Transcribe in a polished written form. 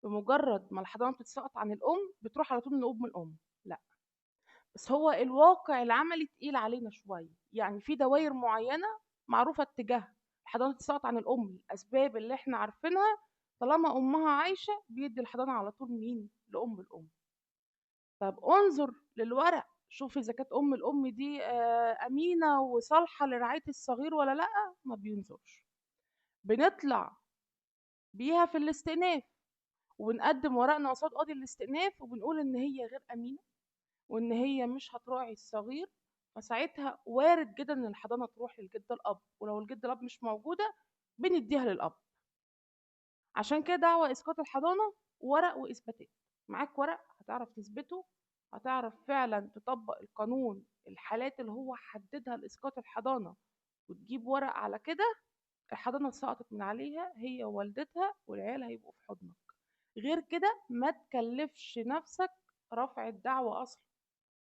بمجرد ما الحضانة بتتسقط عن الأم بتروح على طول لأم الأم. لأ، بس هو الواقع العملي تقيل علينا شوية، يعني في دوائر معينة معروفة اتجاهها. الحضانة تتسقط عن الأم الأسباب اللي احنا عارفينها، طالما أمها عايشة بيدي الحضانة على طول مين؟ لأم الأم. طب انظر للورق، شوف إذا كانت أم الأم دي أمينة وصالحة لرعاية الصغير ولا لأ. ما بينظرش. بنطلع بيها في الاستئناف وبنقدم ورقنا قصاد قاضي الاستئناف وبنقول إن هي غير أمينة وإن هي مش هتراعي الصغير. فساعتها وارد جدا إن الحضانة تروح للجد الأب، ولو الجد الأب مش موجودة بنديها للأب. عشان كده دعوى إسقاط الحضانة ورق وإثباتات. معاك ورق هتعرف تثبته، هتعرف فعلا تطبق القانون الحالات اللي هو حددها لإسقاط الحضانة، وتجيب ورق على كده. الحضانة سقطت من عليها هي ووالدتها والعيال هيبقوا في حضنك. غير كده ما تكلفش نفسك رفع الدعوة أصلا.